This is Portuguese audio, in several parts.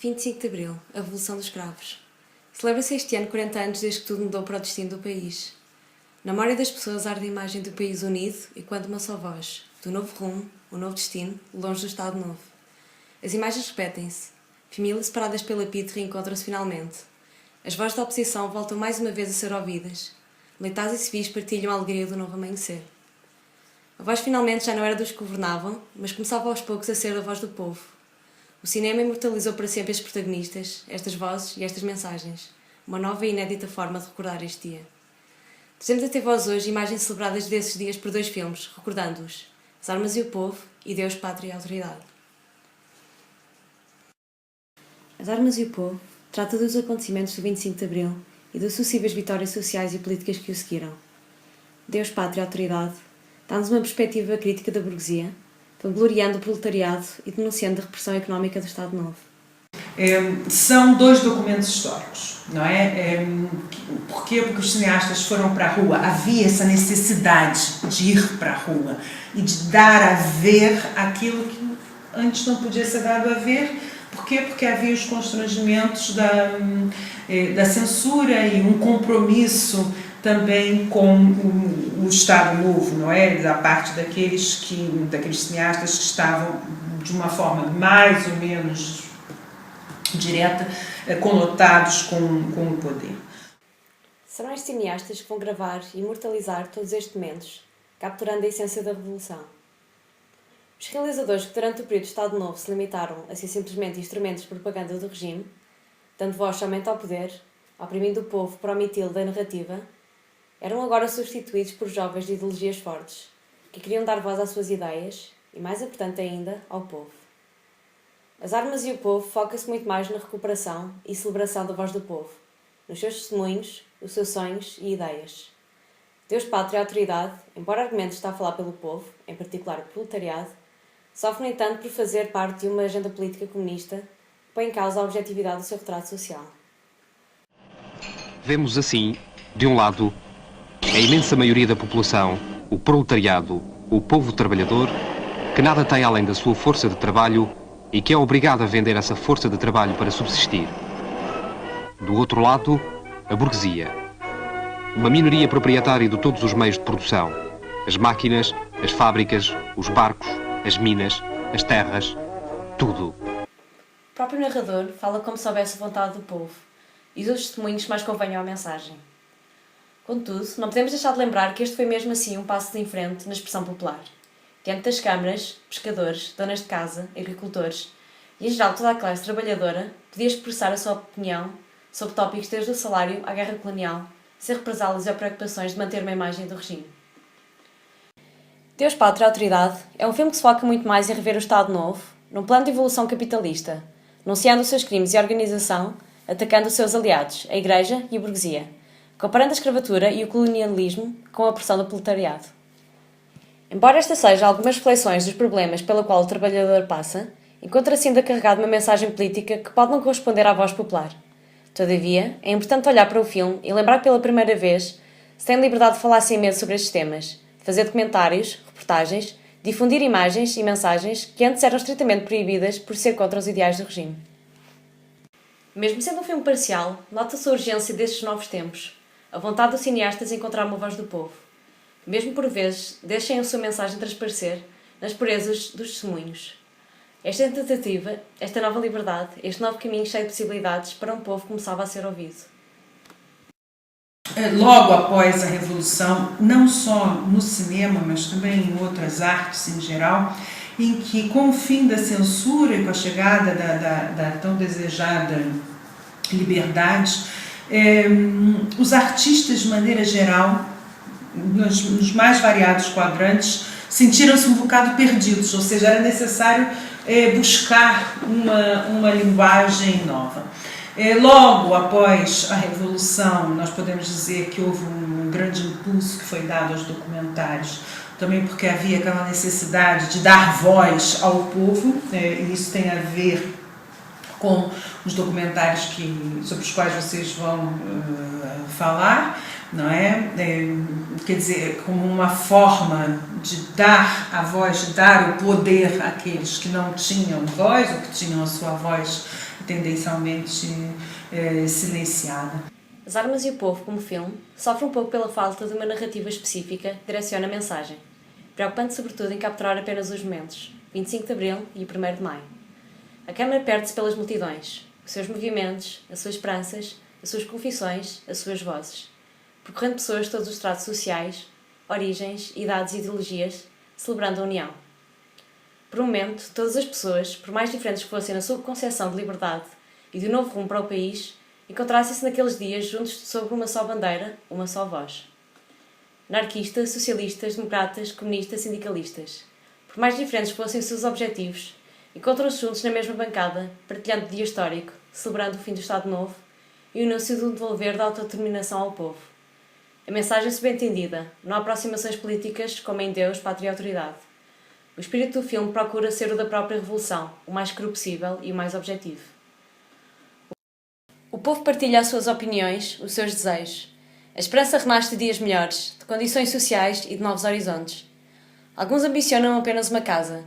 25 de Abril, a Revolução dos Cravos. Celebra-se este ano 40 anos desde que tudo mudou para o destino do país. Na memória das pessoas arde a imagem do país unido e quando uma só voz, do novo rumo, o novo destino, longe do Estado Novo. As imagens repetem-se. Famílias separadas pela PIDE reencontram-se finalmente. As vozes da oposição voltam mais uma vez a ser ouvidas. Militares e civis partilham a alegria do novo amanhecer. A voz finalmente já não era dos que governavam, mas começava aos poucos a ser a voz do povo. O cinema imortalizou para sempre estes protagonistas, estas vozes e estas mensagens. Uma nova e inédita forma de recordar este dia. Trazemos até vós hoje imagens celebradas desses dias por dois filmes, recordando-os: As Armas e o Povo e Deus, Pátria e Autoridade. As Armas e o Povo trata dos acontecimentos do 25 de Abril e das sucessivas vitórias sociais e políticas que o seguiram. Deus, Pátria e Autoridade dá-nos uma perspectiva crítica da burguesia, vangloriando o proletariado e denunciando a repressão económica do Estado Novo. São dois documentos históricos, não é? Porquê? Porque os cineastas foram para a rua, havia essa necessidade de ir para a rua e de dar a ver aquilo que antes não podia ser dado a ver. Porquê? Porque havia os constrangimentos da censura e um compromisso também com o Estado Novo, não é? Da parte daqueles cineastas que estavam de uma forma mais ou menos direta, conotados com o poder. Serão estes cineastas que vão gravar e imortalizar todos estes momentos, capturando a essência da Revolução. Os realizadores que durante o período do Estado Novo se limitaram a ser simplesmente instrumentos de propaganda do regime, dando voz somente ao poder, oprimindo o povo para omiti-lo da narrativa, eram agora substituídos por jovens de ideologias fortes, que queriam dar voz às suas ideias e, mais importante ainda, ao povo. As Armas e o Povo foca-se muito mais na recuperação e celebração da voz do povo, nos seus testemunhos, os seus sonhos e ideias. Deus, Pátria e Autoridade, embora argumente está a falar pelo povo, em particular o proletariado, sofre, no entanto, por fazer parte de uma agenda política comunista que põe em causa a objetividade do seu retrato social. Vemos assim, de um lado, a imensa maioria da população, o proletariado, o povo trabalhador, que nada tem além da sua força de trabalho e que é obrigado a vender essa força de trabalho para subsistir. Do outro lado, a burguesia, uma minoria proprietária de todos os meios de produção, as máquinas, as fábricas, os barcos, as minas, as terras, tudo. O próprio narrador fala como se houvesse vontade do povo e os testemunhos que mais convenham à mensagem. Contudo, não podemos deixar de lembrar que este foi mesmo assim um passo em frente na expressão popular. Diante das câmaras, pescadores, donas de casa, agricultores e, em geral, toda a classe trabalhadora podia expressar a sua opinião sobre tópicos desde o salário à guerra colonial, sem represálias ou preocupações de manter uma imagem do regime. Deus, Pátria e Autoridade é um filme que se foca muito mais em rever o Estado Novo, num plano de evolução capitalista, denunciando os seus crimes e organização, atacando os seus aliados, a Igreja e a burguesia, comparando a escravatura e o colonialismo com a opressão do proletariado. Embora esta seja algumas reflexões dos problemas pelo qual o trabalhador passa, encontra-se ainda carregado uma mensagem política que pode não corresponder à voz popular. Todavia, é importante olhar para o filme e lembrar pela primeira vez se tem liberdade de falar sem medo sobre estes temas, de fazer documentários, reportagens, difundir imagens e mensagens que antes eram estritamente proibidas por ser contra os ideais do regime. Mesmo sendo um filme parcial, nota-se a urgência destes novos tempos, a vontade dos cineastas em encontrar uma voz do povo. Mesmo por vezes, deixem a sua mensagem transparecer nas purezas dos testemunhos. Esta tentativa, esta nova liberdade, este novo caminho cheio de possibilidades para um povo que começava a ser ouvido. Logo após a Revolução, não só no cinema, mas também em outras artes em geral, em que com o fim da censura e com a chegada da tão desejada liberdade, os artistas, de maneira geral, nos mais variados quadrantes, sentiram-se um bocado perdidos, ou seja, era necessário buscar uma linguagem nova. Logo após a Revolução, nós podemos dizer que houve um grande impulso que foi dado aos documentários, também porque havia aquela necessidade de dar voz ao povo, e isso tem a ver com os documentários sobre os quais vocês vão falar, não é? Quer dizer, como uma forma de dar a voz, de dar o poder àqueles que não tinham voz ou que tinham a sua voz tendencialmente silenciada. As Armas e o Povo, como filme, sofre um pouco pela falta de uma narrativa específica que direciona a mensagem, preocupando sobretudo em capturar apenas os momentos, 25 de Abril e o 1º de Maio. A câmara perde-se pelas multidões, os seus movimentos, as suas esperanças, as suas confissões, as suas vozes, percorrendo pessoas de todos os estratos sociais, origens, idades e ideologias, celebrando a união. Por um momento, todas as pessoas, por mais diferentes que fossem na sua concepção de liberdade e de um novo rumo para o país, encontrassem-se naqueles dias juntos sob uma só bandeira, uma só voz. Anarquistas, socialistas, democratas, comunistas, sindicalistas. Por mais diferentes que fossem os seus objetivos, encontram-se juntos na mesma bancada, partilhando o dia histórico, celebrando o fim do Estado Novo e o anúncio do devolver da autodeterminação ao povo. A mensagem subentendida, não há aproximações políticas como em Deus, Pátria e Autoridade. O espírito do filme procura ser o da própria revolução, o mais cru possível e o mais objetivo. O povo partilha as suas opiniões, os seus desejos. A esperança renasce de dias melhores, de condições sociais e de novos horizontes. Alguns ambicionam apenas uma casa.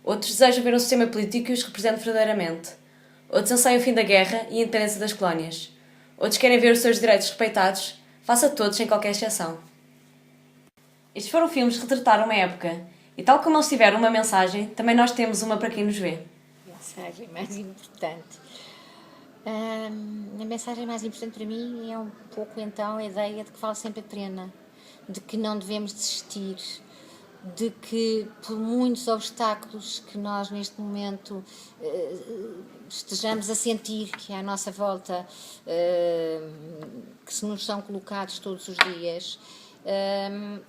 Outros desejam ver um sistema político que os represente verdadeiramente. Outros anseiam o fim da guerra e a independência das colónias. Outros querem ver os seus direitos respeitados, face a todos sem qualquer exceção. Estes foram filmes que retrataram uma época, e tal como eles tiveram uma mensagem, também nós temos uma para quem nos vê. A mensagem mais importante. A mensagem mais importante para mim é um pouco então a ideia de que vale sempre a pena, de que não devemos desistir, de que por muitos obstáculos que nós neste momento estejamos a sentir que é à nossa volta, que se nos são colocados todos os dias,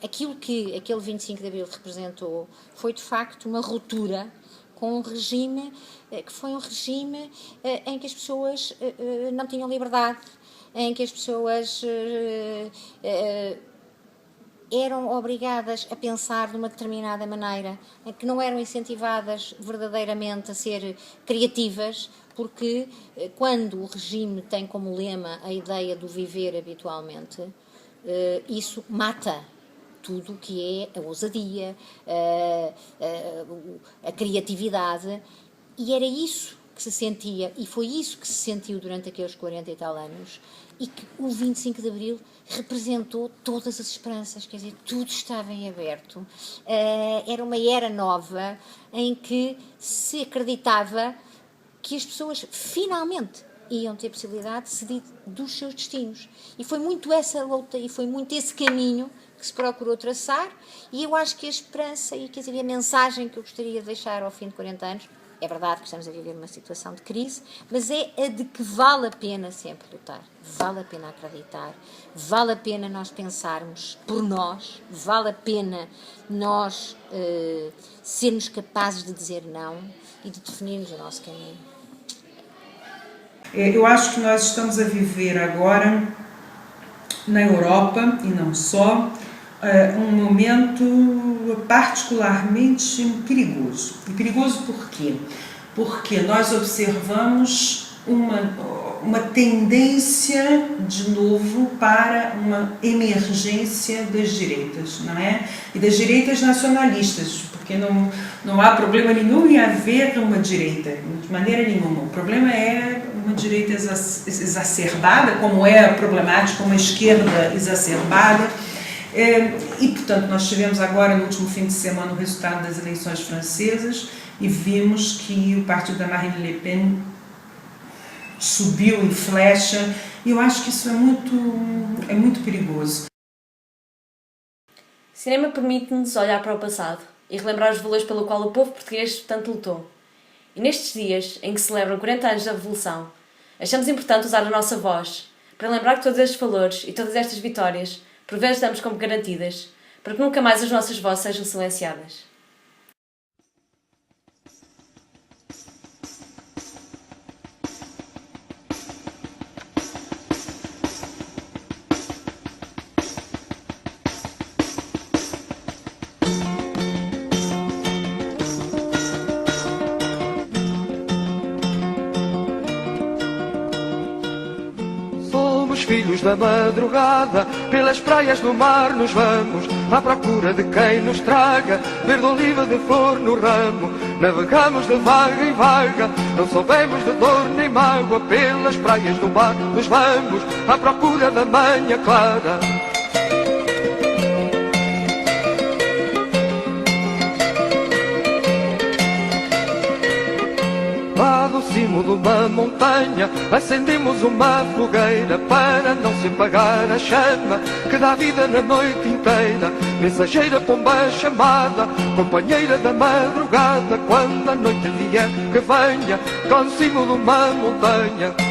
aquilo que aquele 25 de Abril representou foi de facto uma ruptura com um regime que foi um regime em que as pessoas não tinham liberdade, em que as pessoas eram obrigadas a pensar de uma determinada maneira, em que não eram incentivadas verdadeiramente a ser criativas, porque quando o regime tem como lema a ideia do viver habitualmente, isso mata tudo o que é a ousadia, a criatividade, e era isso que se sentia, e foi isso que se sentiu durante aqueles 40 e tal anos, e que o 25 de Abril representou todas as esperanças, quer dizer, tudo estava em aberto. Era uma era nova em que se acreditava que as pessoas finalmente iam ter possibilidade de decidir dos seus destinos. E foi muito essa luta, e foi muito esse caminho que se procurou traçar, e eu acho que a esperança e, quer dizer, a mensagem que eu gostaria de deixar ao fim de 40 anos, é verdade que estamos a viver uma situação de crise, mas é a de que vale a pena sempre lutar, vale a pena acreditar, vale a pena nós pensarmos por nós, vale a pena nós sermos capazes de dizer não e de definirmos o nosso caminho. Eu acho que nós estamos a viver agora, na Europa, e não só, um momento particularmente perigoso. E perigoso por quê? Porque nós observamos uma tendência, de novo, para uma emergência das direitas, não é? E das direitas nacionalistas, porque não há problema nenhum em haver uma direita, de maneira nenhuma. O problema é uma direita exacerbada, como é problemático uma esquerda exacerbada. E, portanto, nós tivemos agora, no último fim de semana, o resultado das eleições francesas e vimos que o partido da Marine Le Pen subiu em flecha, e eu acho que isso é muito perigoso. O cinema permite-nos olhar para o passado e relembrar os valores pelo qual o povo português tanto lutou. E nestes dias, em que celebram 40 anos da Revolução, achamos importante usar a nossa voz para lembrar que todos estes valores e todas estas vitórias por vezes damos como garantidas, para que nunca mais as nossas vozes sejam silenciadas. Filhos da madrugada, pelas praias do mar nos vamos, à procura de quem nos traga verde oliva de flor no ramo, Navegamos de vaga em vaga, não soubemos de dor nem mágoa. Pelas praias do mar nos vamos à procura da manhã clara. Lá no cimo de uma montanha acendemos uma fogueira para não se apagar a chama que dá vida na noite inteira. Mensageira, pomba chamada, companheira da madrugada, quando a noite vier que venha, cá no cimo de uma montanha.